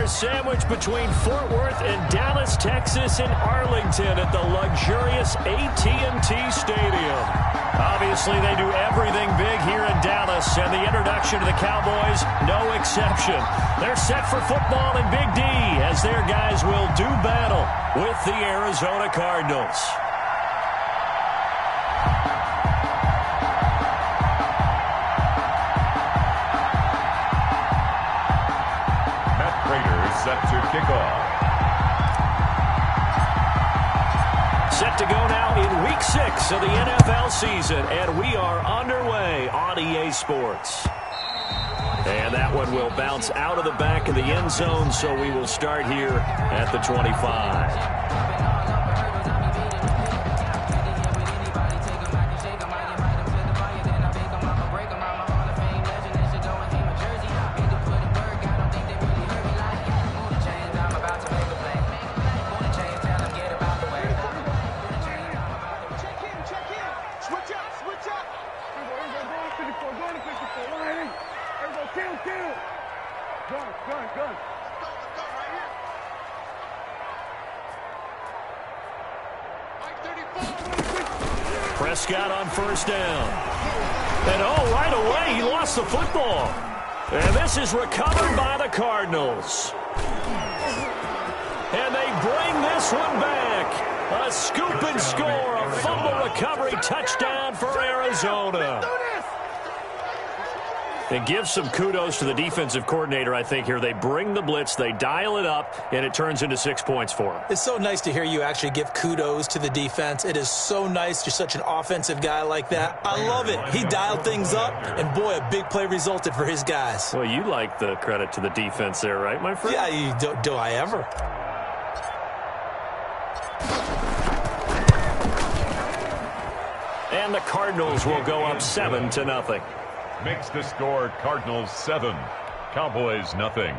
are sandwiched between Fort Worth and Dallas, Texas, and Arlington at the luxurious AT&T Stadium. Obviously, they do everything big here in Dallas, and the introduction to the Cowboys, no exception. They're set for football in Big D as their guys will do battle with the Arizona Cardinals. Set to kick off. Set to go now in Week 6 of the NFL season, and we are underway on EA Sports. And that one will bounce out of the back of the end zone, so we will start here at the 25. Prescott on first down. And right away, he lost the football. And this is recovered by the Cardinals. And they bring this one back. A scoop and score, a fumble recovery touchdown for Arizona. And give some kudos to the defensive coordinator, I think, here. They bring the blitz, they dial it up, and it turns into 6 points for them. It's so nice to hear you actually give kudos to the defense. It is so nice. You're such an offensive guy like that. I love it. He dialed things up, and, boy, a big play resulted for his guys. Well, you like the credit to the defense there, right, my friend? Yeah, do I ever? And the Cardinals will go up 7-0. Makes the score Cardinals 7, Cowboys nothing.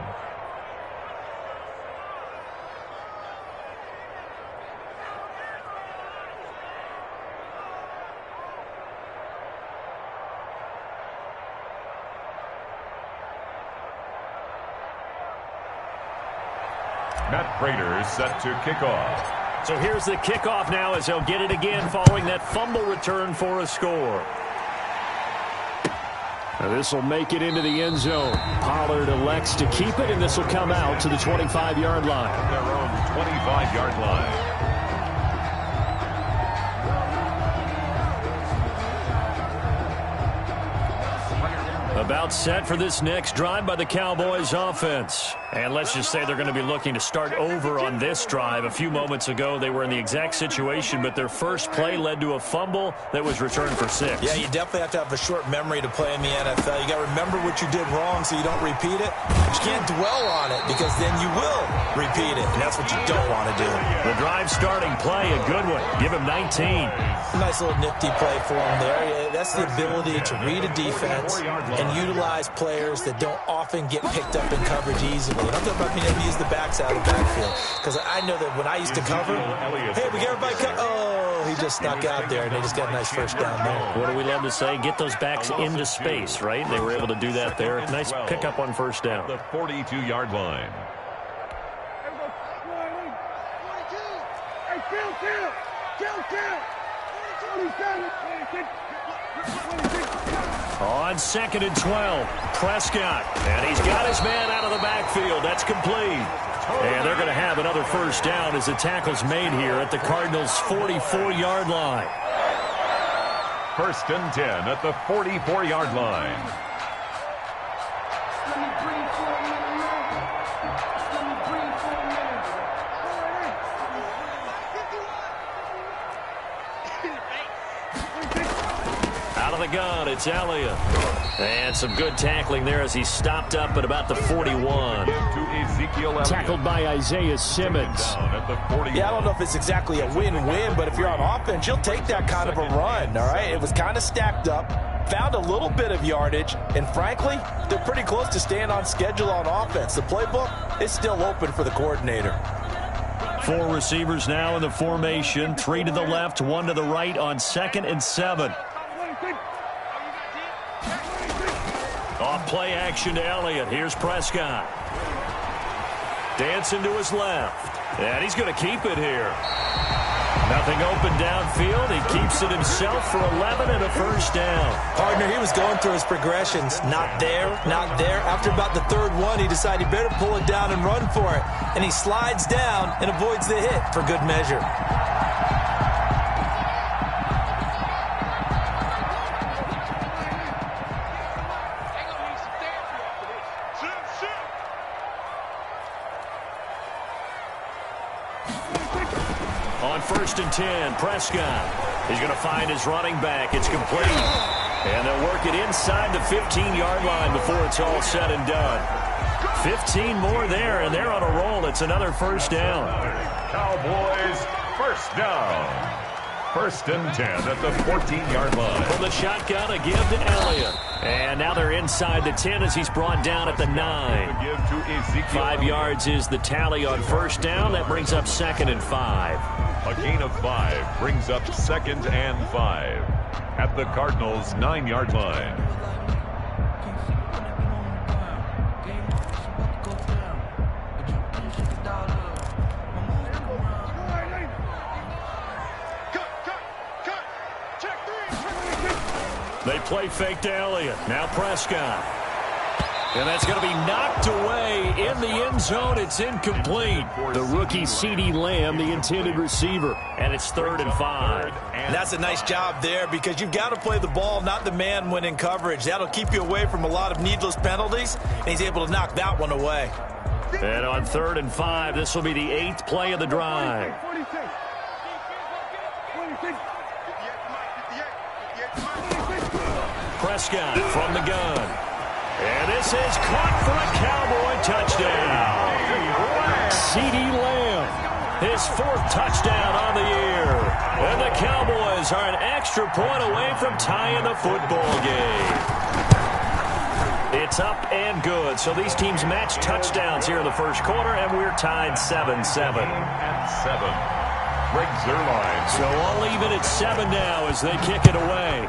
Matt Prater set to kick off. So here's the kickoff now as they'll get it again following that fumble return for a score. Now this will make it into the end zone. Pollard elects to keep it, and this will come out to the 25-yard line. Their own 25-yard line. About set for this next drive by the Cowboys offense. And let's just say they're going to be looking to start over on this drive. A few moments ago, they were in the exact situation, but their first play led to a fumble that was returned for 6. Yeah, you definitely have to have a short memory to play in the NFL. You got to remember what you did wrong so you don't repeat it. But you can't dwell on it because then you will repeat it, and that's what you don't want to do. The drive starting play, a good one. Give him 19. Nice little nifty play for him there. Yeah, that's the ability to read a defense and utilize players that don't often get picked up in coverage easily. And I'm talking about being able to use the backs out of the backfield. Because I know that when I used to cover, hey, we got everybody he just snuck out there, and they just got a nice first down there. What do we love to say? Get those backs into space, right? They were able to do that there. Nice pickup on first down. The 42-yard line. On 2nd and 12, Prescott. And he's got his man out of the backfield. That's complete. And they're going to have another first down as the tackle's made here at the Cardinals' 44-yard line. 1st and 10 at the 44-yard line. Out of the gun, it's Elliott. And some good tackling there as he stopped up at about the 41. Tackled by Isaiah Simmons. Yeah, I don't know if it's exactly a win-win, but if you're on offense, you'll take that kind of a run, all right? It was kind of stacked up, found a little bit of yardage, and frankly, they're pretty close to staying on schedule on offense. The playbook is still open for the coordinator. 4 receivers now in the formation. 3 to the left, 1 to the right on 2nd and 7. Off play action to Elliott. Here's Prescott. Dancing to his left. And he's going to keep it here. Nothing open downfield. He keeps it himself for 11 and a first down. Partner, he was going through his progressions. Not there, not there. After about the third one, he decided he better pull it down and run for it. And he slides down and avoids the hit for good measure. On 1st and 10, Prescott. He's going to find his running back. It's complete. And they'll work it inside the 15-yard line before it's all said and done. 15 more there, and they're on a roll. It's another first down. Cowboys first down. 1st and 10 at the 14-yard line. From the shotgun, a give to Elliott. And now they're inside the 10 as he's brought down at the 9. Give to Ezekiel. 5 yards is the tally on first down. That brings up 2nd and 5. A gain of 5 brings up 2nd and 5 at the Cardinals' 9-yard line. They play fake to Elliott. Now Prescott. And that's going to be knocked away in the end zone. It's incomplete. The rookie CeeDee Lamb, the intended receiver. And it's 3rd and 5. And that's a nice job there because you've got to play the ball, not the man when in coverage. That'll keep you away from a lot of needless penalties, and he's able to knock that one away. And on 3rd and 5, this will be the 8th play of the drive. Prescott from the gun. And this is caught for a Cowboy touchdown. CeeDee Lamb, his 4th touchdown on the year. And the Cowboys are an extra point away from tying the football game. It's up and good. So these teams match touchdowns here in the first quarter, and we're tied 7-7. And 7. Greg Zuerlein. So all even at 7 now as they kick it away.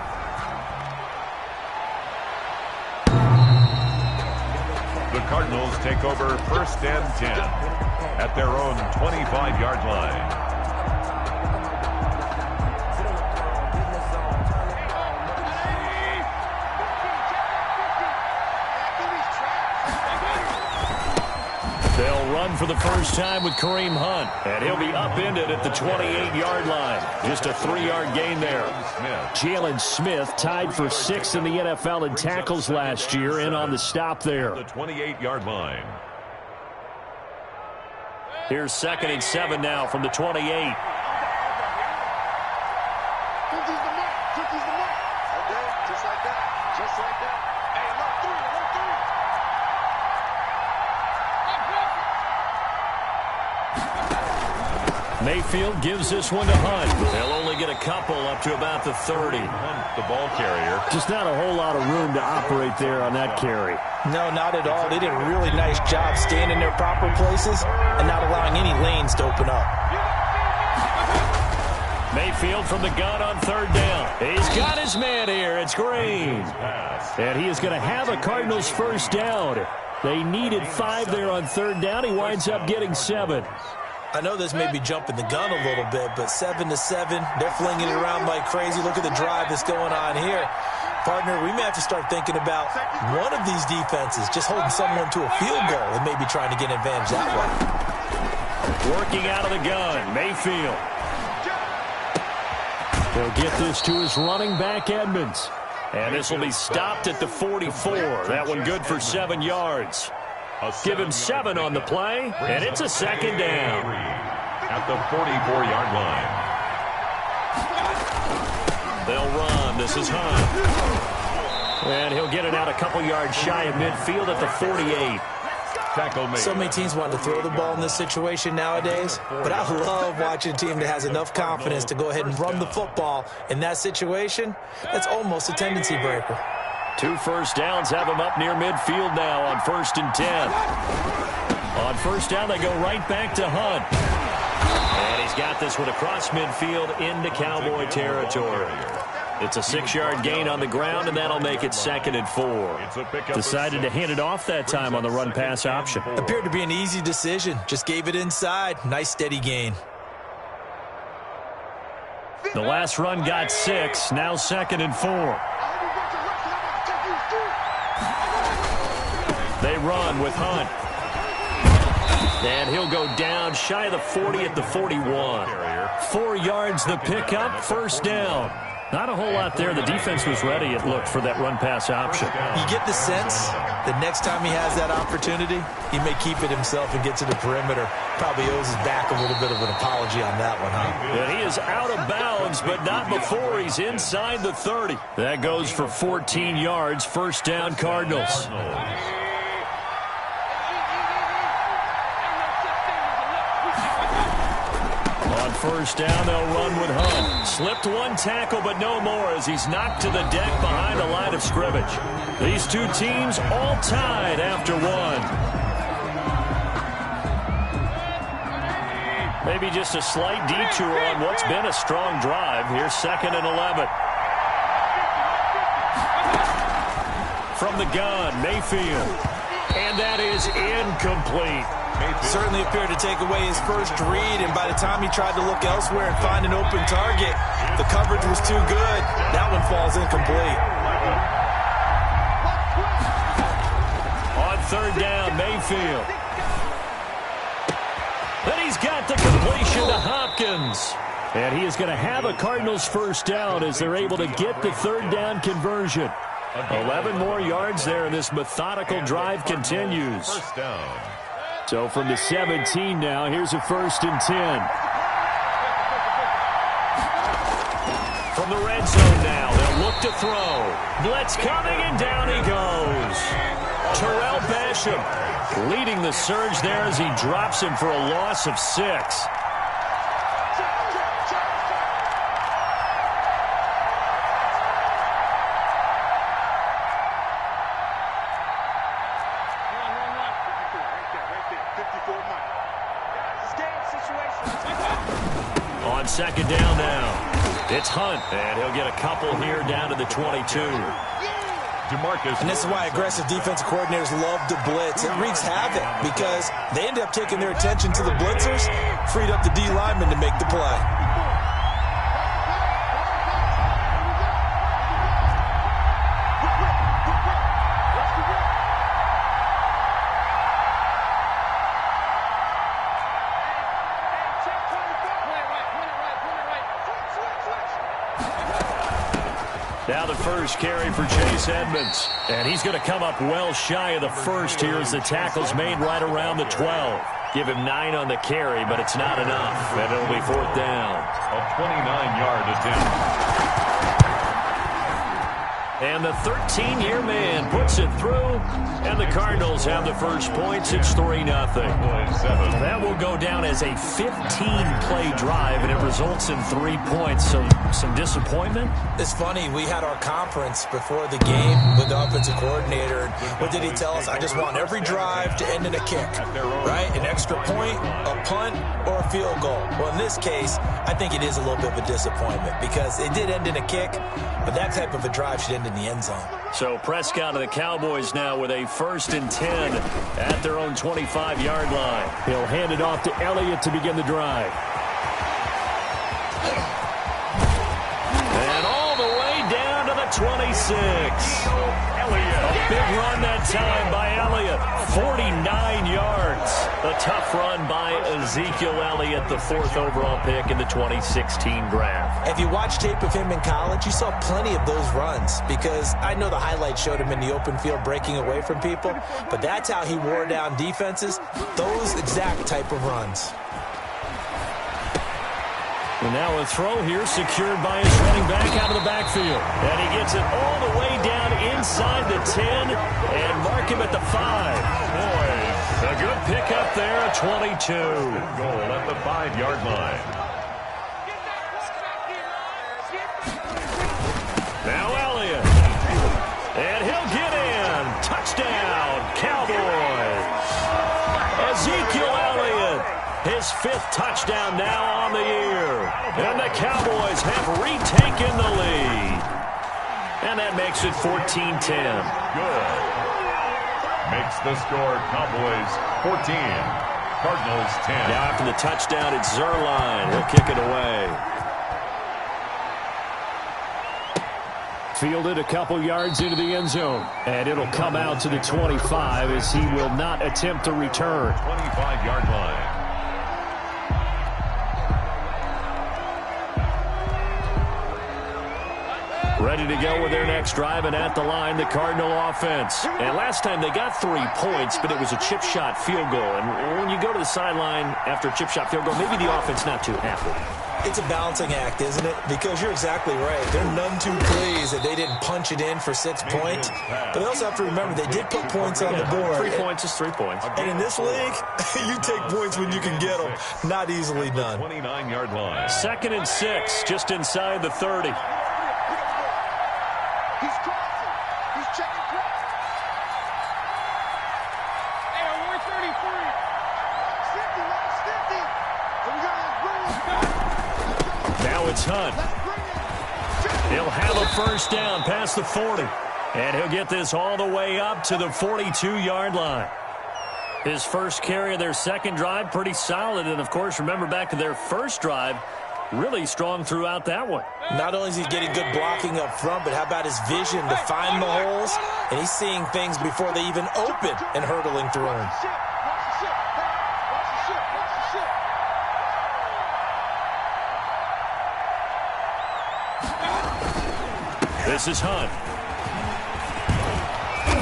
The Cardinals take over 1st and 10 at their own 25-yard line. They'll run for the first time with Kareem Hunt, and he'll be upended at the 28-yard line. Just a 3-yard gain there. Jalen Smith tied for 6th in the NFL in tackles last year, and on the stop there. The 28-yard line. Here's 2nd and 7 now from the 28. Mayfield gives this one to Hunt. They'll only get a couple up to about the 30. Hunt, the ball carrier. Just not a whole lot of room to operate there on that carry. No, not at all. They did a really nice job staying in their proper places and not allowing any lanes to open up. Mayfield from the gun on 3rd down. He's got his man here. It's Green. And he is going to have a Cardinals first down. They needed 5 there on 3rd down. He winds up getting 7. I know this may be jumping the gun a little bit, but 7-7, they're flinging it around like crazy. Look at the drive that's going on here. Partner, we may have to start thinking about one of these defenses just holding someone to a field goal and maybe trying to get an advantage that way. Working out of the gun, Mayfield. They'll get this to his running back, Edmonds. And this will be stopped at the 44. That one good for 7 yards. Give him 7 on the play, and it's a 2nd down. At the 44-yard line. They'll run. This is Hunt. And he'll get it out a couple yards shy of midfield at the 48. Tackle made. So many teams want to throw the ball in this situation nowadays, but I love watching a team that has enough confidence to go ahead and run the football. In that situation, that's almost a tendency breaker. 2 first downs have him up near midfield now on 1st and 10. On 1st down, they go right back to Hunt. And he's got this one across midfield into Cowboy territory. It's a 6-yard gain on the ground, and that'll make it 2nd and 4. Decided to hand it off that time on the run-pass option. Appeared to be an easy decision. Just gave it inside. Nice, steady gain. The last run got 6. Now 2nd and 4. They run with Hunt. And he'll go down shy of the 40 at the 41. 4 yards the pickup, 1st down. Not a whole lot there. The defense was ready, it looked, for that run-pass option. You get the sense that next time he has that opportunity, he may keep it himself and get to the perimeter. Probably owes his back a little bit of an apology on that one, huh? And he is out of bounds, but not before he's inside the 30. That goes for 14 yards, 1st down Cardinals. On 1st down, they'll run with Hunt. Slipped 1 tackle, but no more as he's knocked to the deck behind the line of scrimmage. These two teams all tied after 1. Maybe just a slight detour on what's been a strong drive. Here's 2nd and 11. From the gun, Mayfield. And that is incomplete. Certainly appeared to take away his first read, and by the time he tried to look elsewhere and find an open target, the coverage was too good. That one falls incomplete. On 3rd down, Mayfield. Then he's got the completion to Hopkins. And he is going to have a Cardinals 1st down as they're able to get the 3rd down conversion. 11 more yards there, and this methodical drive continues. 1st down. So from the 17 now, here's a 1st and 10. From the red zone now, they'll look to throw. Blitz coming, and down he goes. Terrell Basham leading the surge there as he drops him for a loss of 6. On 2nd down now, it's Hunt, and he'll get a couple here down to the 22. And this is why aggressive defensive coordinators love to blitz. It wreaks havoc because they end up taking their attention to the blitzers, freed up the D lineman to make the play. Now the first carry for Chase Edmonds. And he's going to come up well shy of the first here as the tackle's made right around the 12. Give him 9 on the carry, but it's not enough. And it'll be 4th down. A 29-yard attempt. And the 13-year man puts it through, and the Cardinals have the first points. It's 3-0. That will go down as a 15-play drive, and it results in 3 points. So some disappointment? It's funny. We had our conference before the game with the offensive coordinator. And what did he tell us? I just want every drive to end in a kick, right? An extra point, a punt, or a field goal. Well, in this case, I think it is a little bit of a disappointment because it did end in a kick, but that type of a drive should end in the end zone. So Prescott and the Cowboys now with a 1st and 10 at their own 25-yard line. He'll hand it off to Elliott to begin the drive. And all the way down to the 26. A big run that time by Elliott. 49 yards. A tough run by Ezekiel Elliott, the 4th overall pick in the 2016 draft. If you watch tape of him in college, you saw plenty of those runs because I know the highlights showed him in the open field breaking away from people, but that's how he wore down defenses, those exact type of runs. And now a throw here secured by his running back out of the backfield. And he gets it all the way down inside the 10 and mark him at the 5. Boy, a good pickup there at 22. Goal at the 5-yard line. Now Elliott. And he'll get in. Touchdown, Cowboys. Ezekiel Elliott. His 5th touchdown now on the year. And the Cowboys have retaken the lead. And that makes it 14-10. Good. Makes the score Cowboys 14, Cardinals 10. Now after the touchdown, it's Zuerlein. He'll kick it away. Fielded a couple yards into the end zone. And it'll come out to the 25 as he will not attempt to return. 25-yard line. Ready to go with their next drive, and at the line, the Cardinal offense. And last time they got 3 points, but it was a chip shot field goal. And when you go to the sideline after a chip shot field goal, maybe the offense not too happy. It's a balancing act, isn't it? Because you're exactly right. They're none too pleased that they didn't punch it in for 6 points. But they also have to remember they did put points on the board. 3 points is 3 points. And in this league, you take points when you can get them. Not easily done. 29-yard line. 2nd and 6, just inside the 30. He's crossing. He's checking cross. Hey, we're 33. 50, last 50. And we got to bring it. Now it's Hunt. He'll have a first down past the 40. And he'll get this all the way up to the 42-yard line. His first carry of their second drive, pretty solid. And, of course, remember back to their first drive, really strong throughout that one. Not only is he getting good blocking up front, but how about his vision to find the holes? And he's seeing things before they even open and hurtling through them. This is Hunt.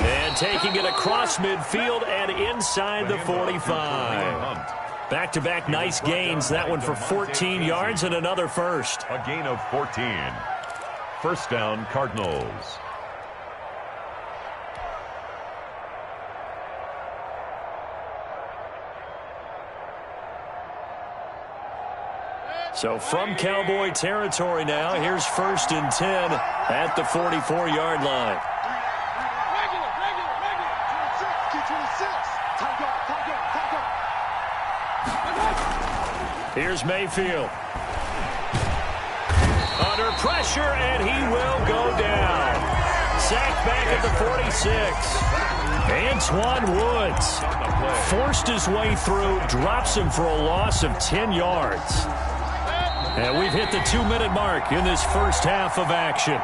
And taking it across midfield and inside the 45. Back-to-back nice gains. That one for 14 yards and another first. A gain of 14. First down, Cardinals. So from Cowboy territory now, here's 1st and 10 at the 44-yard line. Regular. 26. Time go. Here's Mayfield. Under pressure, and he will go down. Sacked back at the 46. Antwaun Woods forced his way through, drops him for a loss of 10 yards. And we've hit the 2-minute mark in this first half of action.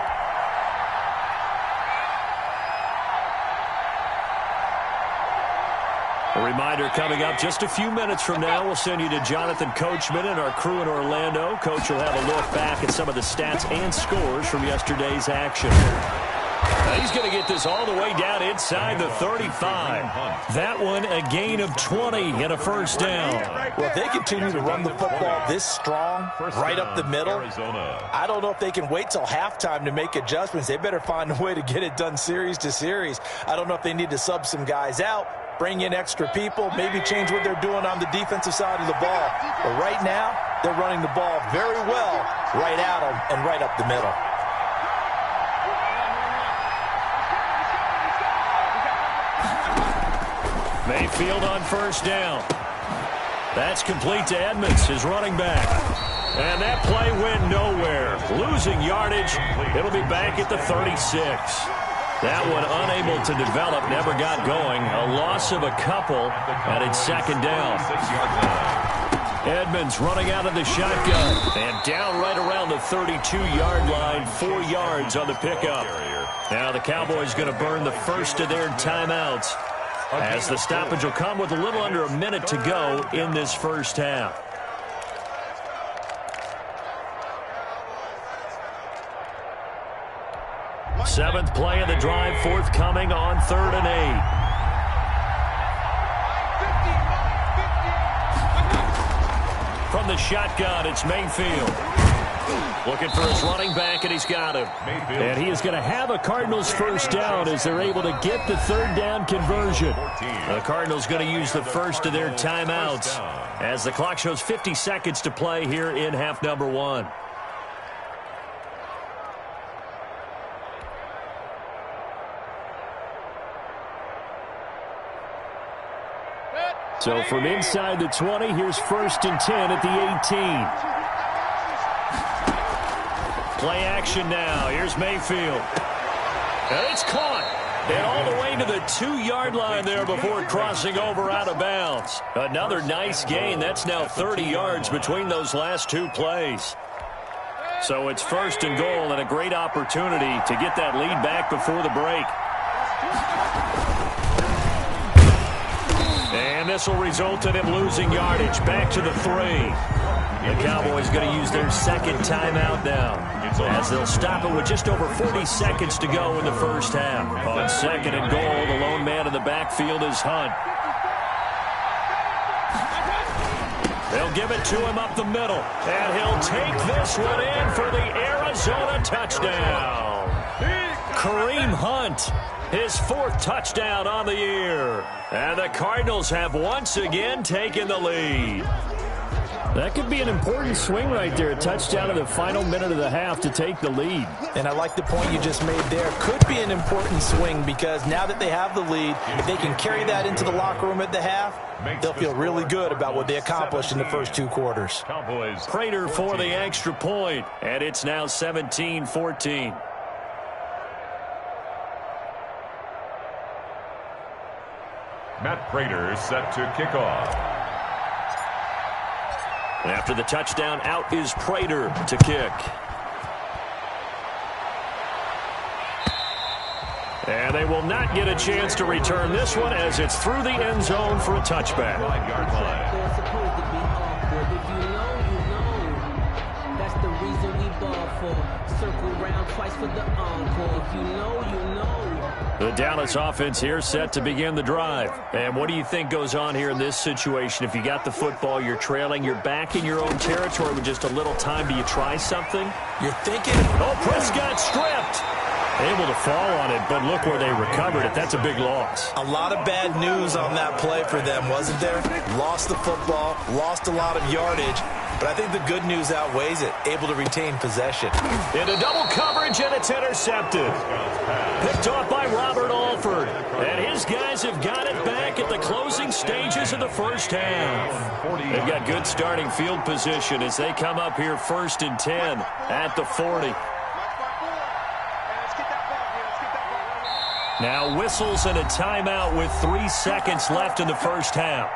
A reminder coming up just a few minutes from now, we'll send you to Jonathan Coachman and our crew in Orlando. Coach will have a look back at some of the stats and scores from yesterday's action. He's going to get this all the way down inside the 35. That one a gain of 20 and a first down. Well, if they continue to run the football this strong, right up the middle, I don't know if they can wait till halftime to make adjustments. They better find a way to get it done series to series. I don't know if they need to sub some guys out, bring in extra people, maybe change what they're doing on the defensive side of the ball. But right now, they're running the ball very well right at them and right up the middle. Mayfield on first down. That's complete to Edmonds, his running back. And that play went nowhere. Losing yardage. It'll be back at the 36. That one unable to develop, never got going. A loss of a couple, and it's 2nd down. Edmonds running out of the shotgun. And down right around the 32-yard line, 4 yards on the pickup. Now the Cowboys going to burn the first of their timeouts, as the stoppage will come with a little under a minute to go in this first half. Seventh play of the drive, forthcoming on 3rd and 8. From the shotgun, it's Mayfield. Looking for his running back, and he's got him. And he is going to have a Cardinals first down as they're able to get the 3rd down conversion. The Cardinals going to use the first of their timeouts as the clock shows 50 seconds to play here in half number 1. So from inside the 20, here's 1st and 10 at the 18. Play action now. Here's Mayfield. And it's caught. And all the way to the 2-yard line there before crossing over out of bounds. Another nice gain. That's now 30 yards between those last 2 plays. So it's 1st and goal and a great opportunity to get that lead back before the break. And this will result in him losing yardage back to the 3. The Cowboys going to use their 2nd timeout now, as they'll stop it with just over 40 seconds to go in the first half. On 2nd and goal, the lone man in the backfield is Hunt. They'll give it to him up the middle, and he'll take this one in for the Arizona touchdown. Kareem Hunt, his 4th touchdown on the year. And the Cardinals have once again taken the lead. That could be an important swing right there. A touchdown in the final minute of the half to take the lead. And I like the point you just made there. Could be an important swing because now that they have the lead, if they can carry that into the locker room at the half, they'll feel really good about what they accomplished in the first 2 quarters. Prater for the extra point, and it's now 17-14. Matt Prater set to kick off. After the touchdown, out is Prater to kick. And they will not get a chance to return this one as it's through the end zone for a touchback. 5-yard line. That's the reason we ball for. Circle round twice for the encore. If you know, you know. The Dallas offense here set to begin the drive. And what do you think goes on here in this situation? If you got the football, you're trailing, you're back in your own territory with just a little time. Do you try something? You're thinking, oh, Prescott stripped. Able to fall on it, but look where they recovered it. That's a big loss. a lot of bad news on that play for them, wasn't there? Lost the football, lost a lot of yardage, but I think the good news outweighs it. Able to retain possession. Into double coverage, and it's intercepted. Picked off by Robert Alford. And his guys have got it back at the closing stages of the first half. They've got good starting field position as they come up here 1st and 10 at the 40. Now whistles and a timeout with 3 seconds left in the first half.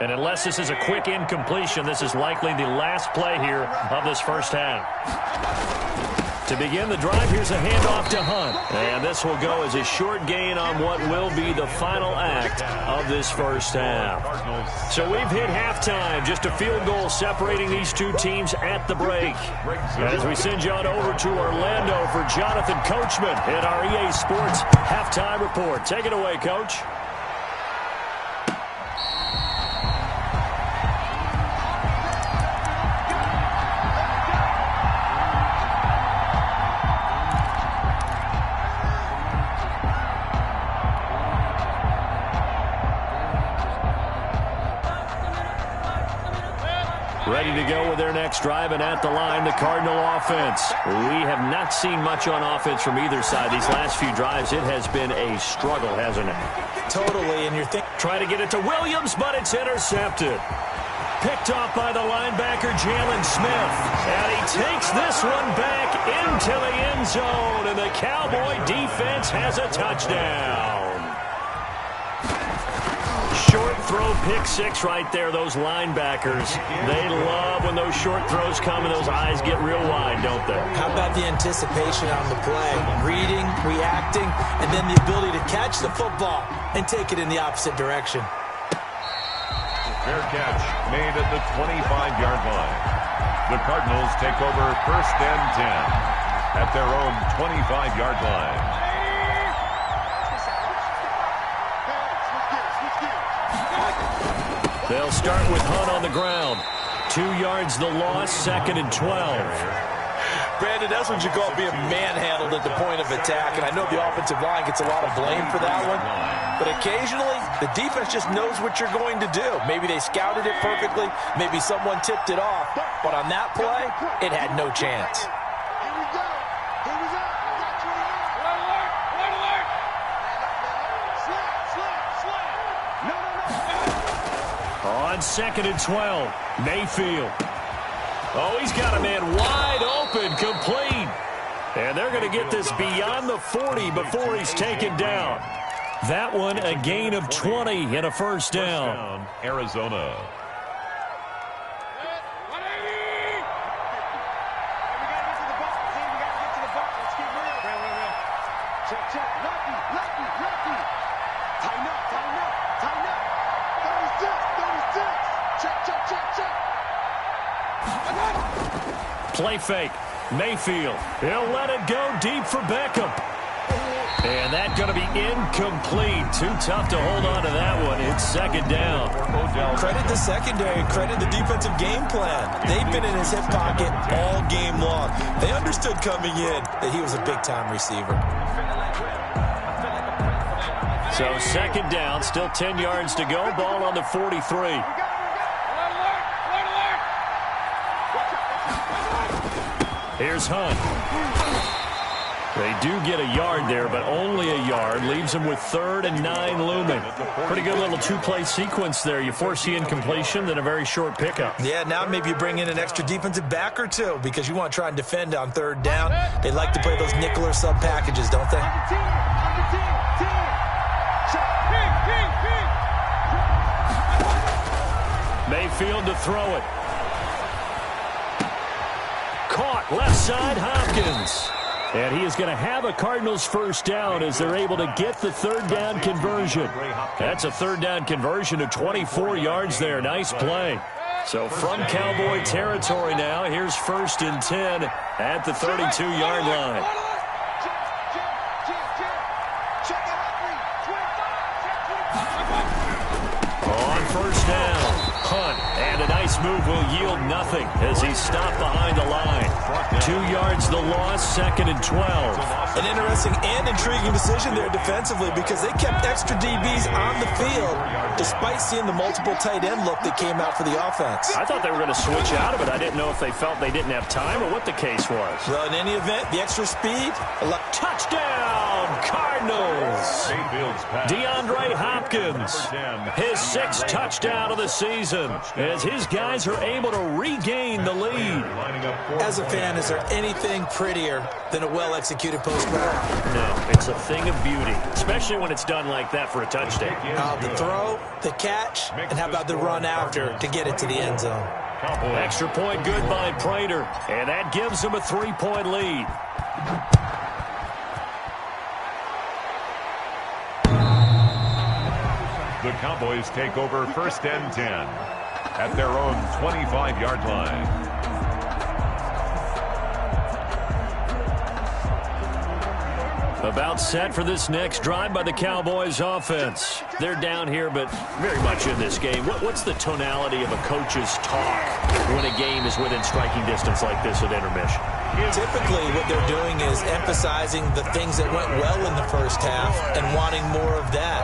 And unless this is a quick incompletion, this is likely the last play here of this first half. To begin the drive, here's a handoff to Hunt. And this will go as a short gain on what will be the final act of this first half. So we've hit halftime. Just a field goal separating these two teams at the break. As we send you on over to Orlando for Jonathan Coachman in our EA Sports Halftime Report. Take it away, Coach. Ready to go with their next drive, and at the line, the Cardinal offense. We have not seen much on offense from either side. These last few drives, it has been a struggle, hasn't it? Totally, and you're trying to get it to Williams, but it's intercepted. Picked off by the linebacker, Jalen Smith. And he takes this one back into the end zone, and the Cowboy defense has a touchdown. Short throw, pick six right there, those linebackers. They love when those short throws come and those eyes get real wide, don't they? How about the anticipation on the play? Reading, reacting, and then the ability to catch the football and take it in the opposite direction. Fair catch made at the 25-yard line. The Cardinals take over 1st and 10 at their own 25-yard line. They'll start with Hunt on the ground. 2 yards the loss, 2nd and 12. Brandon, that's what you call being manhandled at the point of attack, and I know the offensive line gets a lot of blame for that one, but occasionally the defense just knows what you're going to do. Maybe they scouted it perfectly, maybe someone tipped it off, but on that play, it had no chance. Here we go. Here we go. We got 28. Red alert. Red alert. Slam. No. On 2nd and 12, Mayfield. Oh, he's got a man wide open, complete. And they're going to get this beyond the 40 before he's taken down. That one a gain of 20 and a first down. Arizona. Check. Lucky. Tighten up. 36. Check. Play fake. Mayfield. He'll let it go deep for Beckham. And that's going to be incomplete. Too tough to hold on to that one. It's 2nd down. Credit the secondary, credit the defensive game plan. They've been in his hip pocket all game long. They understood coming in that he was a big-time receiver. So 2nd down, still 10 yards to go. Ball on the 43. Here's Hunt. They do get a yard there, but only a yard. Leaves them with 3rd and 9 looming. Pretty good little two-play sequence there. You force the incompletion, then a very short pickup. Yeah, now maybe you bring in an extra defensive back or two because you want to try and defend on 3rd down. They like to play those nickel or sub packages, don't they? Mayfield to throw it. Caught left side, Hopkins. And he is going to have a Cardinals first down as they're able to get the 3rd down conversion. That's a 3rd down conversion of 24 yards there. Nice play. So from Cowboy territory now, here's 1st and 10 at the 32-yard line. On 1st down, Hunt, and a nice move will yield nothing as he's stopped behind the line. 2 yards the loss, 2nd and 12. An interesting and intriguing decision there defensively because they kept extra DBs on the field despite seeing the multiple tight end look that came out for the offense. I thought they were going to switch out of it. I didn't know if they felt they didn't have time or what the case was. Well, in any event, the extra speed. Touchdown, Cardinals! DeAndre Hopkins, his 6th touchdown of the season as his guys are able to regain the lead. As a fan, is there anything prettier than a well-executed post route? No, it's a thing of beauty, especially when it's done like that for a touchdown. The throw, the catch, and how about the run after to get it to the end zone? Extra point good by Prater, and that gives them a 3-point lead. The Cowboys take over 1st and 10 at their own 25-yard line. About set for this next drive by the Cowboys offense. They're down here, but very much in this game. What's the tonality of a coach's talk when a game is within striking distance like this at intermission? Typically, what they're doing is emphasizing the things that went well in the first half and wanting more of that.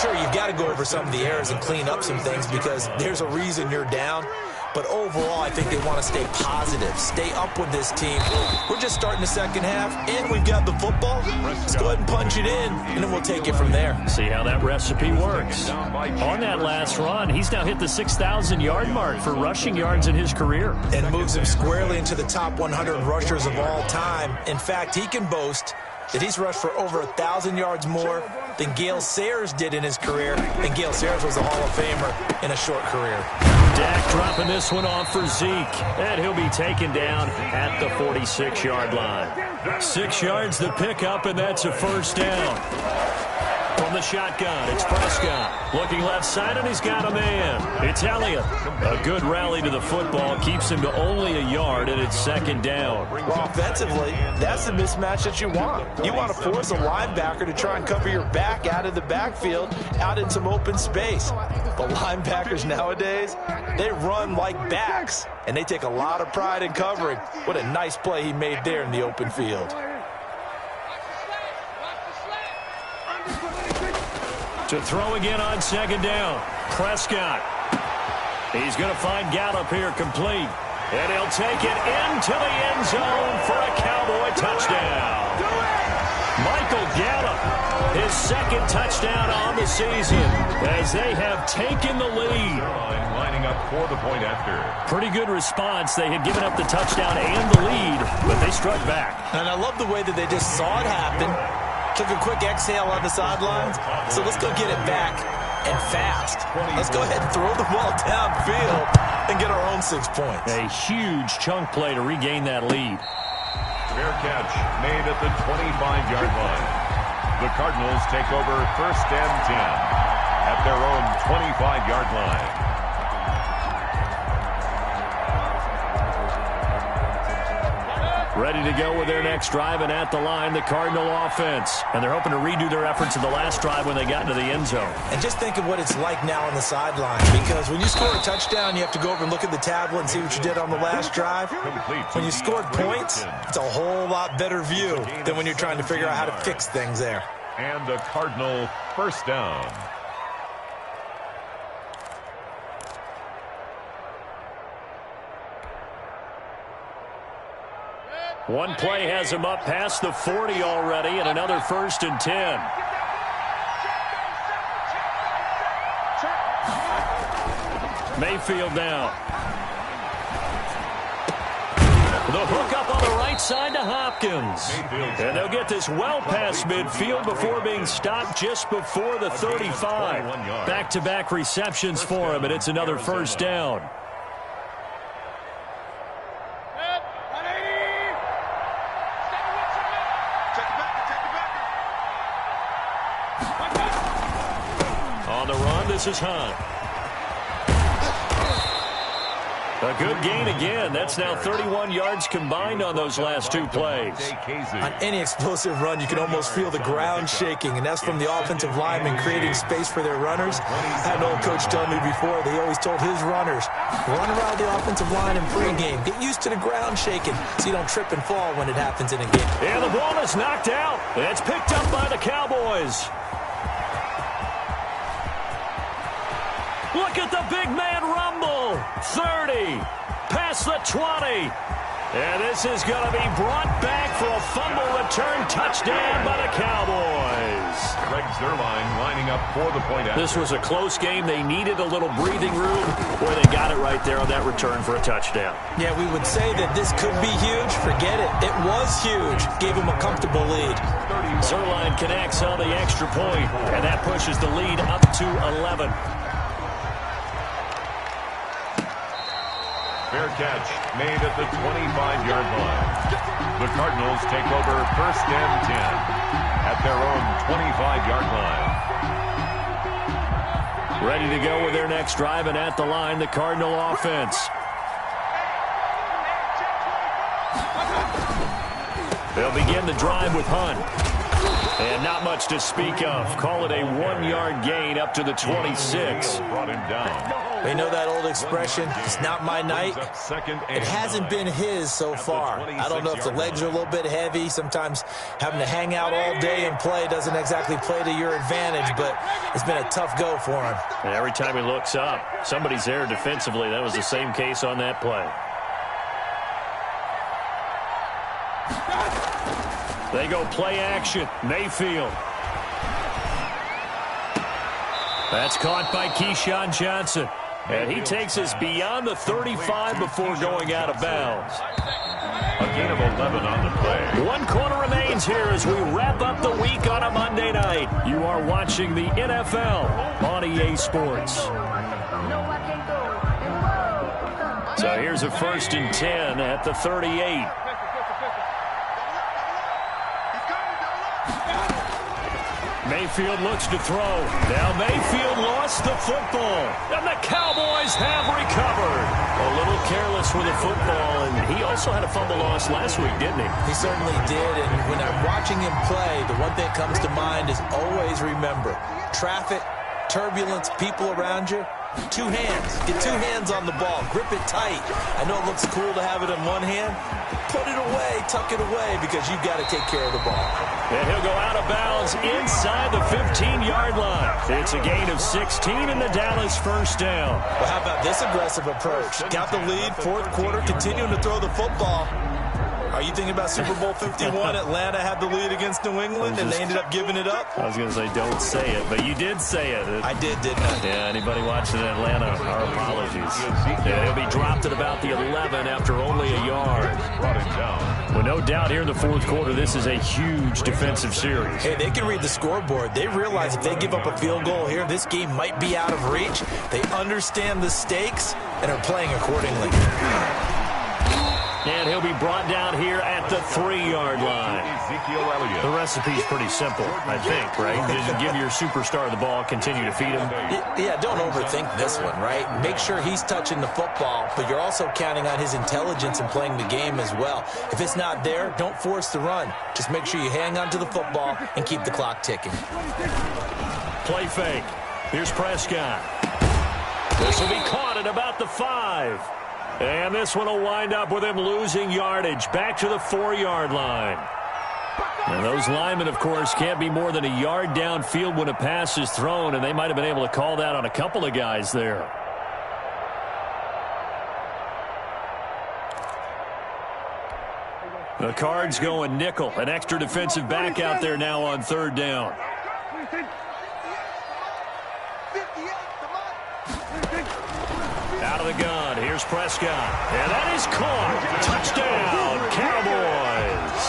Sure, you've got to go over some of the errors and clean up some things because there's a reason you're down. But overall, I think they want to stay positive, stay up with this team. We're just starting the second half, and we've got the football. Let's go ahead and punch it in, and then we'll take it from there. See how that recipe works. On that last run, he's now hit the 6,000-yard mark for rushing yards in his career. And moves him squarely into the top 100 rushers of all time. In fact, he can boast that he's rushed for over 1,000 yards more than Gale Sayers did in his career, and Gale Sayers was a Hall of Famer in a short career. Dak dropping this one off for Zeke, and he'll be taken down at the 46-yard line. 6 yards the pickup, and that's a first down. From the shotgun, it's Prescott. Looking left side, and he's got a man. It's Elliott. A good rally to the football keeps him to only a yard, and it's second down. Well, offensively, that's the mismatch that you want. You want to force a linebacker to try and cover your back out of the backfield, out in some open space. But linebackers nowadays, they run like backs, and they take a lot of pride in covering. What a nice play he made there in the open field. To throw again on second down. Prescott. He's going to find Gallup here complete. And he'll take it into the end zone for a Cowboy touchdown. Michael Gallup, his second touchdown on the season as they have taken the lead. Lining up for the point after. Pretty good response. They had given up the touchdown and the lead, but they struck back. And I love the way that they just saw it happen. Took a quick exhale on the sidelines. So let's go get it back, and fast. Let's go ahead and throw the ball downfield and get our own 6 points. A huge chunk play to regain that lead. Fair catch made at the 25-yard line. The Cardinals take over first and 10 at their own 25-yard line. Ready to go with their next drive, and at the line, the Cardinal offense. And they're hoping to redo their efforts in the last drive when they got into the end zone. And just think of what it's like now on the sideline, because when you score a touchdown, you have to go over and look at the tablet and see what you did on the last drive. When you scored points, it's a whole lot better view than when you're trying to figure out how to fix things there. And a Cardinal first down. One play has him up past the 40 already, and another first and 10. Mayfield now. The hook up on the right side to Hopkins. And they'll get this well past midfield before being stopped just before the 35. Back-to-back receptions for him, and it's another first down. On the run, this is Hunt. A good gain again. That's now 31 yards combined on those last two plays. On any explosive run, you can almost feel the ground shaking, and that's from the offensive linemen creating space for their runners. I had an old coach tell me before, they always told his runners, run around the offensive line in pregame. Get used to the ground shaking so you don't trip and fall when it happens in a game. And the ball is knocked out. It's picked up by the Cowboys. Look at the big man rumble. 30, past the 20. And this is going to be brought back for a fumble return touchdown by the Cowboys. Greg Zuerlein lining up for the point after. This was a close game. They needed a little breathing room. Boy, they got it right there on that return for a touchdown. Yeah, we would say that this could be huge. Forget it. It was huge. Gave him a comfortable lead. Zuerlein connects on the extra point, and that pushes the lead up to 11. Fair catch made at the 25-yard line. The Cardinals take over first and 10 at their own 25-yard line. Ready to go with their next drive, and at the line, the Cardinal offense. They'll begin the drive with Hunt. And not much to speak of. Call it a 1-yard gain up to the 26. Brought him down. We know that old expression, it's not my night. It hasn't been his so far. I don't know if the legs are a little bit heavy. Sometimes having to hang out all day and play doesn't exactly play to your advantage, but it's been a tough go for him. And every time he looks up, somebody's there defensively. That was the same case on that play. They go play action. Mayfield. That's caught by Keyshawn Johnson. And he takes us beyond the 35 before going out of bounds. A gain of 11 on the play. 1 quarter remains here as we wrap up the week on a Monday night. You are watching the NFL on EA Sports. So here's a first and 10 at the 38. Mayfield looks to throw. Now Mayfield lost the football. And the Cowboys have recovered. A little careless with the football. And he also had a fumble loss last week, didn't he? He certainly did. And when I'm watching him play, the one thing that comes to mind is always remember, traffic, turbulence, people around you. 2 hands. Get 2 hands on the ball. Grip it tight. I know it looks cool to have it in one hand. Put it away. Tuck it away because you've got to take care of the ball. And he'll go out of bounds inside the 15-yard line. It's a gain of 16 in the Dallas first down. Well, how about this aggressive approach? Got the lead, fourth quarter, continuing to throw the football. Are you thinking about Super Bowl 51? Atlanta had the lead against New England, and they ended up giving it up? I was going to say, don't say it, but you did say it. I did, didn't I? Yeah, anybody watching Atlanta, our apologies. Yeah, he'll be dropped at about the 11 after only a yard. Well, no doubt here in the fourth quarter, this is a huge defensive series. Hey, they can read the scoreboard. They realize if they give up a field goal here, this game might be out of reach. They understand the stakes and are playing accordingly. And he'll be brought down here at the 3-yard line. The recipe's pretty simple, I think, right? Just give your superstar the ball, continue to feed him. Yeah, don't overthink this one, right? Make sure he's touching the football, but you're also counting on his intelligence in playing the game as well. If it's not there, don't force the run. Just make sure you hang on to the football and keep the clock ticking. Play fake. Here's Prescott. This will be caught at about the 5. And this one will wind up with him losing yardage back to the 4-yard line. And those linemen, of course, can't be more than a yard downfield when a pass is thrown, and they might have been able to call that on a couple of guys there. The Cards going nickel, an extra defensive back out there now on 3rd down. Out of the gun, here's Prescott. And that is caught. Touchdown, Cowboys.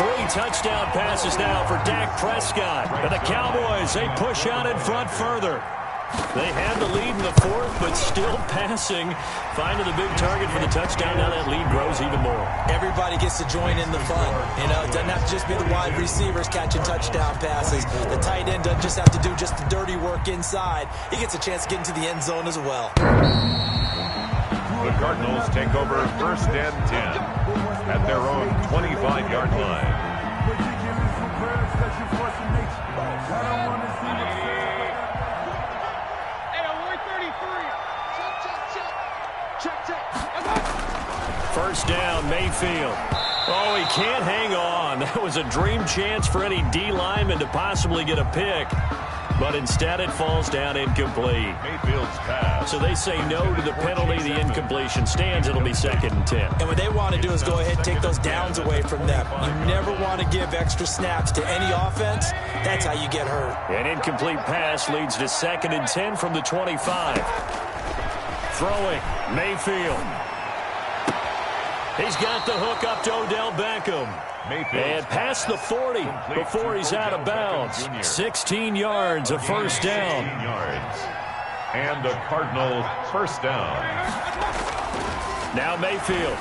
3 touchdown passes now for Dak Prescott. And the Cowboys, they push out in front further. They had the lead in the 4th, but still passing. Finding the big target for the touchdown. Now that lead grows even more. Everybody gets to join in the fun. You know, it doesn't have to just be the wide receivers catching touchdown passes. The tight end doesn't just have to do just the dirty work inside. He gets a chance to get into the end zone as well. The Cardinals take over 1st and 10 at their own 25-yard line. First down, Mayfield. Oh, he can't hang on. That was a dream chance for any D lineman to possibly get a pick. But instead it falls down incomplete. Mayfield's pass. So they say no to the penalty. The incompletion stands. It'll be 2nd and 10. And what they want to do is go ahead and take those downs away from them. You never want to give extra snaps to any offense. That's how you get hurt. An incomplete pass leads to 2nd and 10 from the 25. Throwing, Mayfield. He's got the hook up to Odell Beckham. And past the 40 before he's out of bounds. 16 yards, a first down. And the Cardinals first down. Now Mayfield.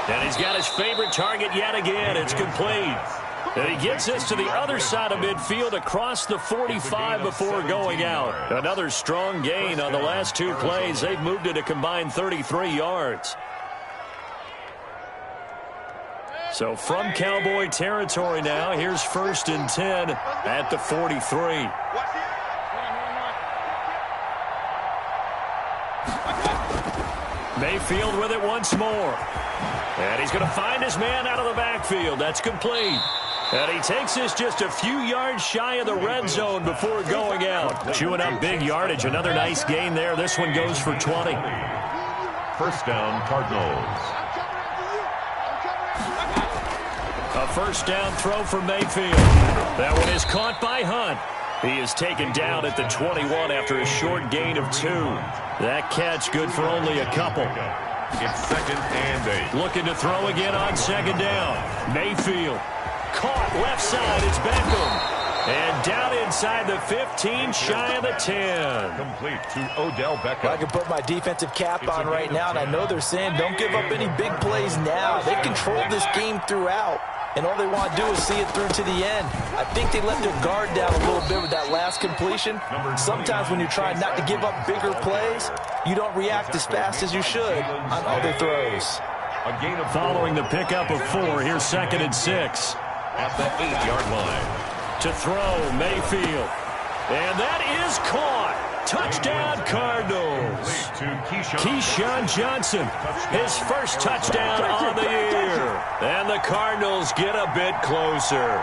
And he's got his favorite target yet again. It's complete. And he gets this to the other side of midfield across the 45 before going out. Another strong gain on the last 2 plays. They've moved it a combined 33 yards. So from Cowboy territory now, here's 1st and 10 at the 43. Mayfield with it once more. And he's going to find his man out of the backfield. That's complete. And he takes this just a few yards shy of the red zone before going out. Chewing up big yardage. Another nice gain there. This one goes for 20. First down, Cardinals. A first down throw for Mayfield. That one is caught by Hunt. He is taken down at the 21 after a short gain of 2. That catch good for only a couple. It's 2nd and 8. Looking to throw again on 2nd down. Mayfield. Caught left side. It's Beckham. And down inside the 15, shy of the 10. Complete to Odell Beckham. Well, I can put my defensive cap on right now, and I know they're saying don't give up any big plays now. They controlled this game throughout. and all they want to do is see it through to the end. I think they let their guard down a little bit with that last completion. Sometimes when you're trying not to give up bigger plays, you don't react as fast as you should on other throws. Following the pickup of 4, here's 2nd and 6. At the 8-yard line. To throw, Mayfield. And that is caught. Touchdown, Cardinals. Keyshawn Johnson, his first touchdown on the year. And the Cardinals get a bit closer.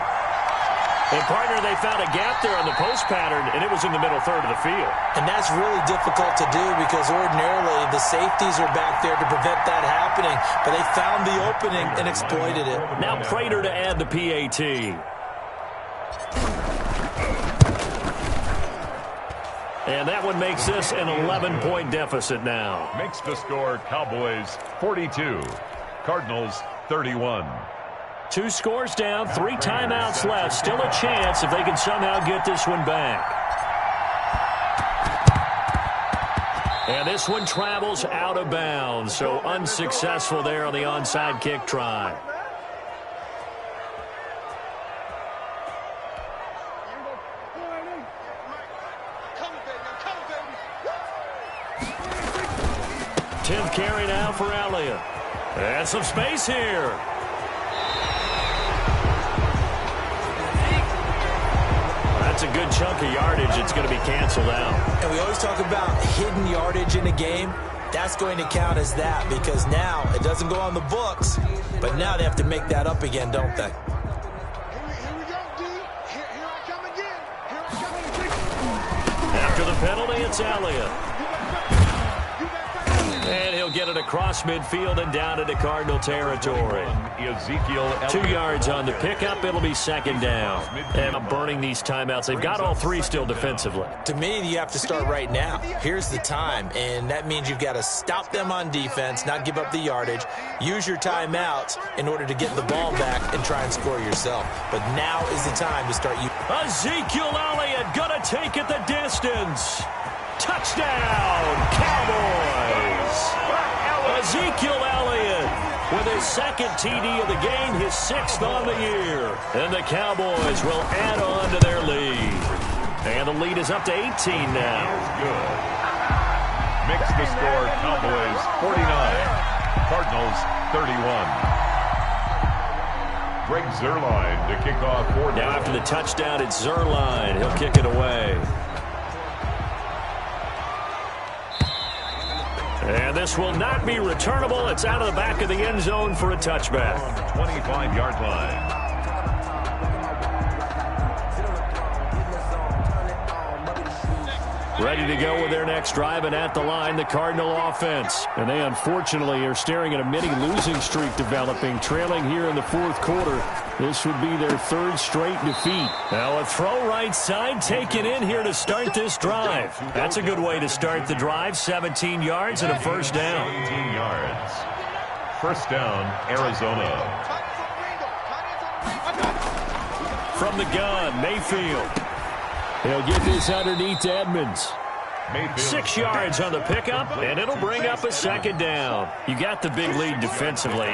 And, partner, they found a gap there on the post pattern, and it was in the middle third of the field. And that's really difficult to do because ordinarily the safeties are back there to prevent that happening. But they found the opening and exploited it. Now Prater to add the PAT. And that one makes this an 11-point deficit now. Makes the score Cowboys 42, Cardinals 31. 2 scores down, 3 timeouts left. Still a chance if they can somehow get this one back. And this one travels out of bounds, so unsuccessful there on the onside kick try. Tenth carry now for Elliott. And some space here. That's a good chunk of yardage. It's going to be canceled out. And we always talk about hidden yardage in a game. That's going to count as that because now it doesn't go on the books, but now they have to make that up again, don't they? Here we go, D. Here I come again. Here I come. After the penalty, it's Elliott. And he'll get it across midfield and down into Cardinal territory. Ezekiel 2 yards on the pickup. It'll be 2nd down. And I'm burning these timeouts. They've got all 3 still defensively. To me, you have to start right now. Here's the time, and that means you've got to stop them on defense, not give up the yardage, use your timeouts in order to get the ball back and try and score yourself. But now is the time to start. Ezekiel Elliott gonna take it the distance. Touchdown, Cowboys! Ezekiel Elliott with his 2nd TD of the game, his 6th on the year. And the Cowboys will add on to their lead. And the lead is up to 18 now. Good. Makes the score Cowboys 49, Cardinals 31. Greg Zuerlein to kick off 4 down. Now after the touchdown, it's Zuerlein. He'll kick it away. And this will not be returnable. It's out of the back of the end zone for a touchback. 25-yard line. Ready to go with their next drive, and at the line, the Cardinal offense. And they unfortunately are staring at a mini losing streak developing, trailing here in the 4th quarter. This would be their 3rd straight defeat. Now a throw right side taken in here to start this drive. That's a good way to start the drive. 17 yards and a 1st down. 17 yards. 1st down, Arizona. From the gun, Mayfield. He'll get this underneath to Edmonds. 6 yards on the pickup, and it'll bring up a 2nd down. You got the big lead defensively.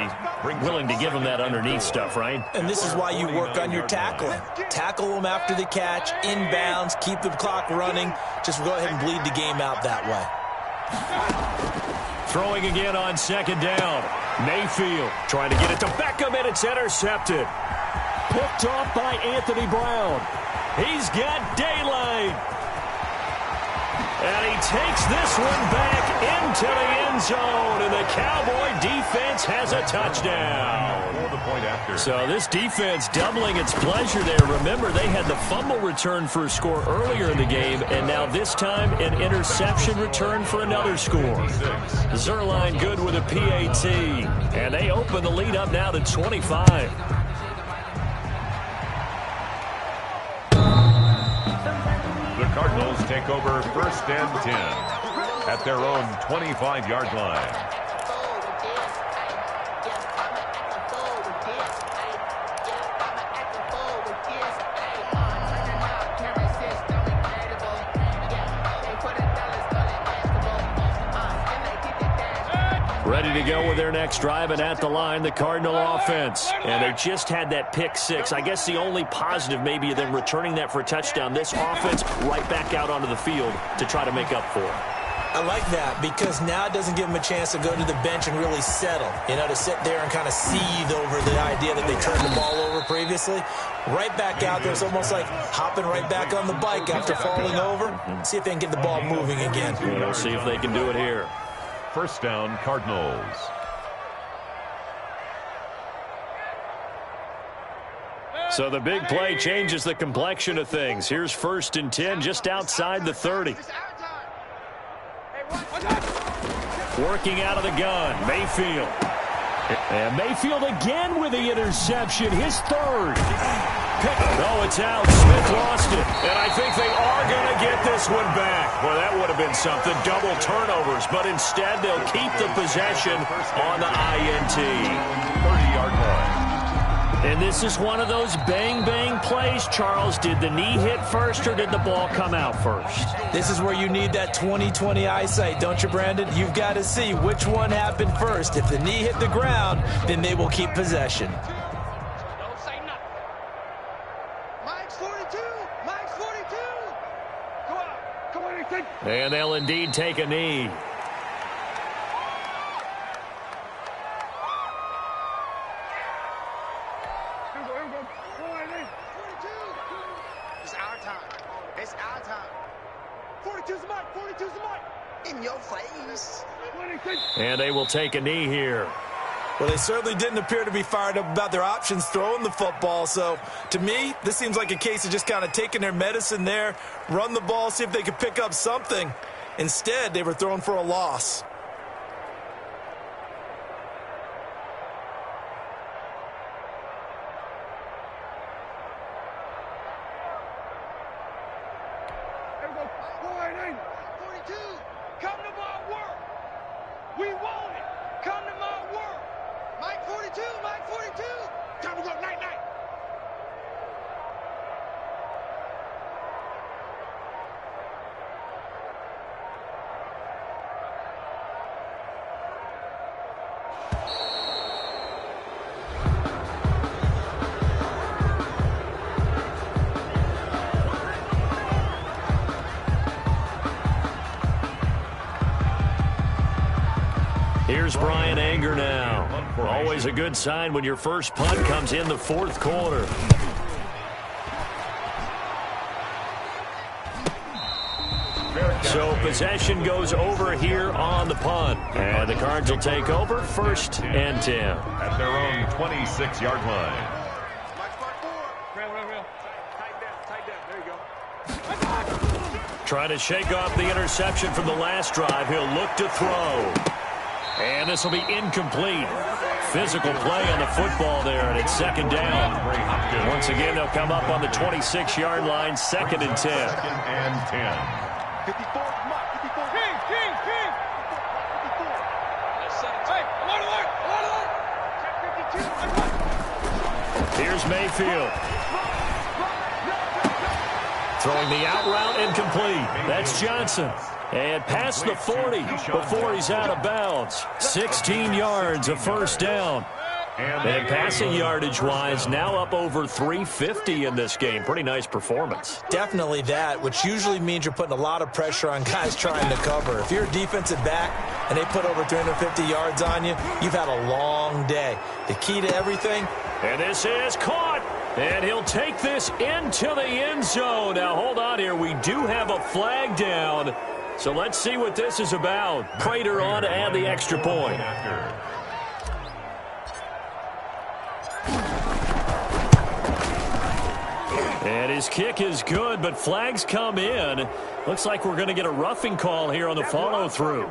Willing to give them that underneath stuff, right? And this is why you work on your tackling. Tackle them after the catch, inbounds, keep the clock running. Just go ahead and bleed the game out that way. Throwing again on 2nd down. Mayfield trying to get it to Beckham, and it's intercepted. Picked off by Anthony Brown. He's got daylight. And he takes this one back into the end zone, and the Cowboy defense has a touchdown. So this defense doubling its pleasure there. Remember, they had the fumble return for a score earlier in the game, and now this time an interception return for another score. Zuerlein good with a PAT, and they open the lead up now to 25. The Cardinals take over 1st and 10 at their own 25-yard line. Ready to go with their next drive, and at the line, the Cardinal offense. And they just had that pick six. I guess the only positive maybe of them returning that for a touchdown. This offense right back out onto the field to try to make up for it. I like that because now it doesn't give them a chance to go to the bench and really settle, to sit there and kind of seethe over the idea that they turned the ball over previously. Right back out there. It's almost like hopping right back on the bike after falling over. See if they can get the ball moving again. We'll see if they can do it here. First down, Cardinals. So the big play changes the complexion of things. Here's 1st and 10 just outside the 30. Working out of the gun, Mayfield. And Mayfield again with the interception, his third. No, it's out. Smith lost it. And I think they are going to get this one back. Well, that would have been something. Double turnovers. But instead, they'll keep the possession on the INT. 30-yard line. And this is one of those bang-bang plays, Charles. Did the knee hit first or did the ball come out first? This is where you need that 20/20 eyesight, don't you, Brandon? You've got to see which one happened first. If the knee hit the ground, then they will keep possession. Don't say nothing. Mike's 42. Mike's 42. Go out. Come on, anything. And they'll indeed take a knee. It's our time. It's our time. 42's the mark. 42's the mark. In your face. And they will take a knee here. Well, they certainly didn't appear to be fired up about their options throwing the football. So, to me, this seems like a case of just kind of taking their medicine there, run the ball, see if they could pick up something. Instead, they were thrown for a loss. Come to my work. We want it. Come to my work. Mike 42, Mike 42. Time to go night-night. Here's Brian Anger now. Always a good sign when your first punt comes in the 4th quarter. So possession goes over here on the punt. And the Cards will take over 1st and 10. At their own 26-yard line. Mike spot 4. Real. Tighten down. There you go. Trying to shake off the interception from the last drive. He'll look to throw. And this will be incomplete. Physical play on the football there, and it's 2nd down. Once again, they'll come up on the 26-yard line, 2nd and 10. 2nd and 10. 54, Mike, 54. King. 54. Hey, alert. 52. Here's Mayfield. Throwing the out route incomplete. That's Johnson. And past the 40 before he's out of bounds. 16 yards, a 1st down. And passing yardage-wise, now up over 350 in this game. Pretty nice performance. Definitely that, which usually means you're putting a lot of pressure on guys trying to cover. If you're a defensive back and they put over 350 yards on you, you've had a long day. The key to everything. And this is caught. And he'll take this into the end zone. Now, hold on here. We do have a flag down. So let's see what this is about. Prater on to add the extra point. And his kick is good, but flags come in. Looks like we're going to get a roughing call here on the follow-through.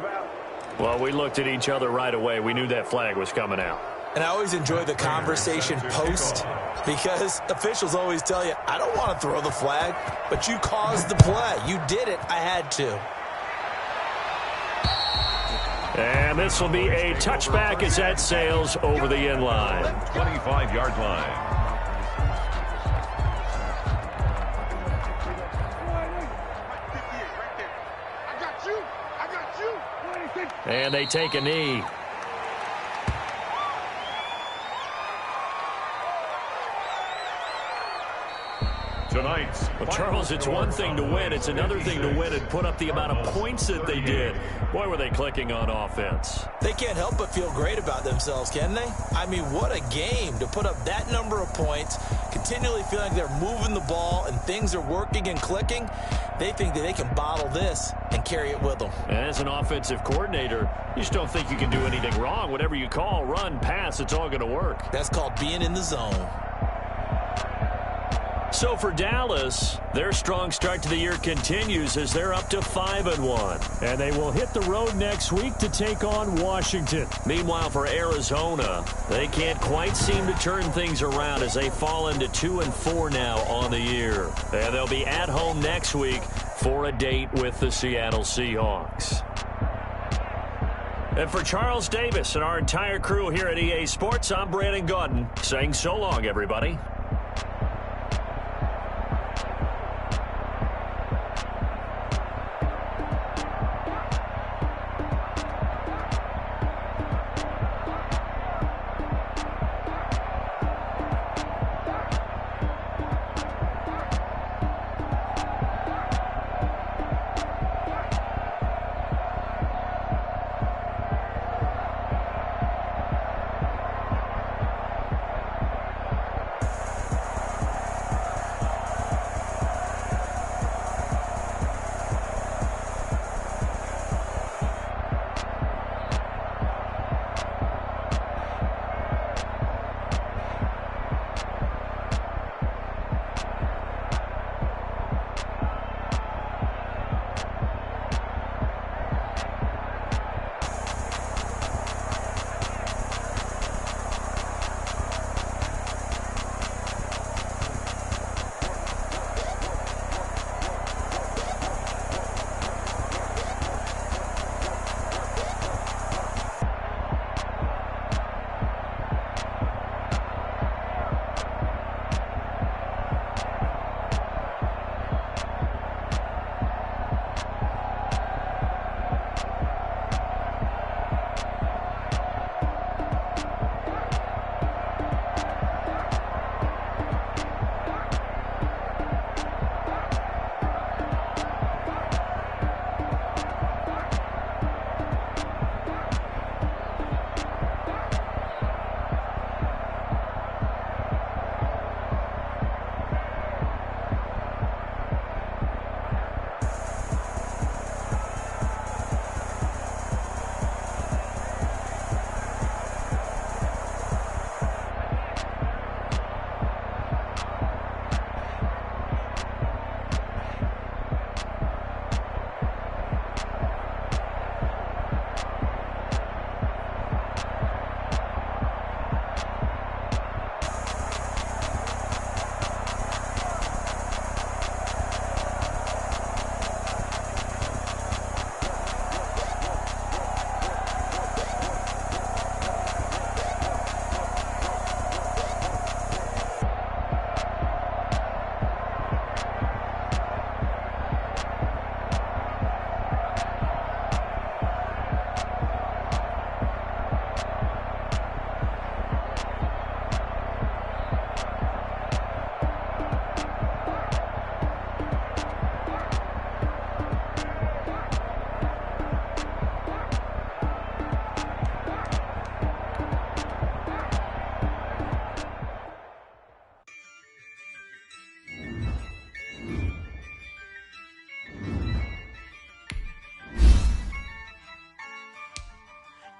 Well, we looked at each other right away. We knew that flag was coming out. And I always enjoy the conversation post because officials always tell you, I don't want to throw the flag, but you caused the play. You did it. I had to. And this will be a touchback as that sails over the end line. 25-yard line. And they take a knee. Tonight's Well, Charles, it's one thing to win. It's another thing to win and put up the amount of points that they did. Boy, were they clicking on offense. They can't help but feel great about themselves, can they? I mean, what a game to put up that number of points, continually feeling like they're moving the ball and things are working and clicking. They think that they can bottle this and carry it with them. As an offensive coordinator, you just don't think you can do anything wrong. Whatever you call, run, pass, it's all going to work. That's called being in the zone. So for Dallas, their strong start to the year continues as they're up to 5-1. And they will hit the road next week to take on Washington. Meanwhile, for Arizona, they can't quite seem to turn things around as they fall into 2-4 now on the year. And they'll be at home next week for a date with the Seattle Seahawks. And for Charles Davis and our entire crew here at EA Sports, I'm Brandon Gaudin saying so long, everybody.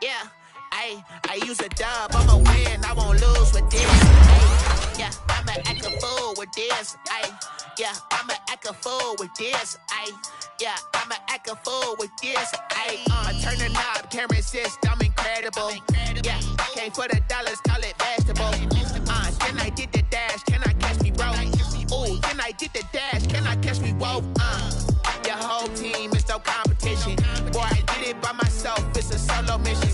Yeah, I use a dub, I'ma win, I won't lose with this. Ay, yeah, I'ma act a fool with this. Ay, yeah, I'ma act a fool with this. Ay, yeah, I'ma act a fool with this. Ay, turn the knob, can't resist, I'm incredible. Yeah, came for the dollars, call it vegetable. Then I did the dash, can I catch me, bro? Ooh, then I did the dash, can I catch me, whoa? Your whole team is no competition. Boy, I did it by myself, it's a solo mission.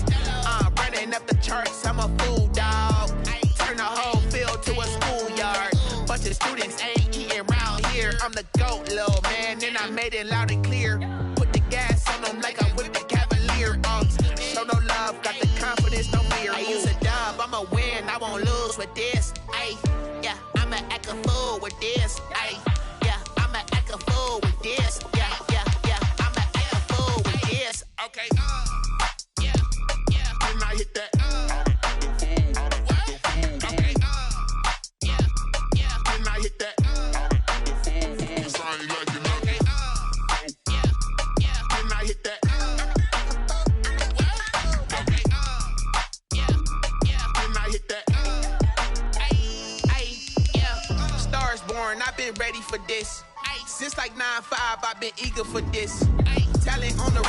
Running up the charts, I'm a fool, dog. Turn the whole field to a schoolyard. Bunch of students ain't eating round here. I'm the GOAT, little man, and I made it loud and clear. Put the gas on them like I'm with the Cavalier. Show no love, got the confidence, no fear. I use a dub, I'ma win, I won't lose with this. Ay, yeah, I'ma act a fool with this. Ay. Okay, yeah, yeah. When I hit that, okay, yeah, yeah. When I hit that, yes, I ain't like it. Okay, yeah, yeah. When I hit that, okay, yeah, yeah. When I hit that, yeah. Stars born, I've been ready for this. Since like 9-5, I've been eager for this. Talent on the